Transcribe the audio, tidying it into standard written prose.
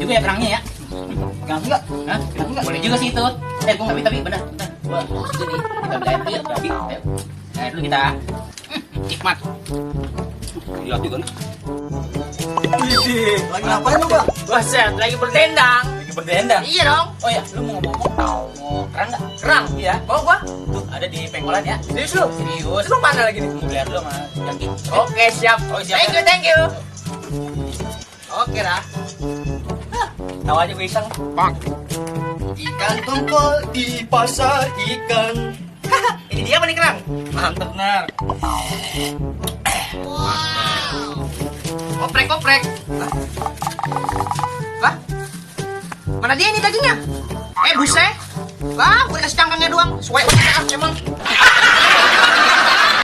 juga ya kerangnya ya. Ganti enggak? Hah? Boleh juga sih itu. Gua nggak tapi benar. Gua itu nih. Kita ambil air dulu ya, berarti. Ayo. Air dulu kita. Nikmat. Iya juga nih. Widih, lagi ngapain lu, Bang? Buset, lagi berdendang. Lagi berdendang. Iya dong. Oh ya, lu mau ngomong mau kerang nggak? Kerang. Iya. Mau gua? Tuh, ada di pengkolan ya. Serius lu? Serius. Terus lu mana lagi nih? Mau beli dulu sama Jaki. Oke, siap. Oh, siap. Thank you. Oke, Rah. Tahu aja gue iseng. Ikan tongkol di pasar ikan. Ini dia apa nih kerang? Mantep, Nar. Oprek. Lah? Mana dia ini dagingnya? Buset. Lah, gue kasih cangkangnya doang. Suwe emang.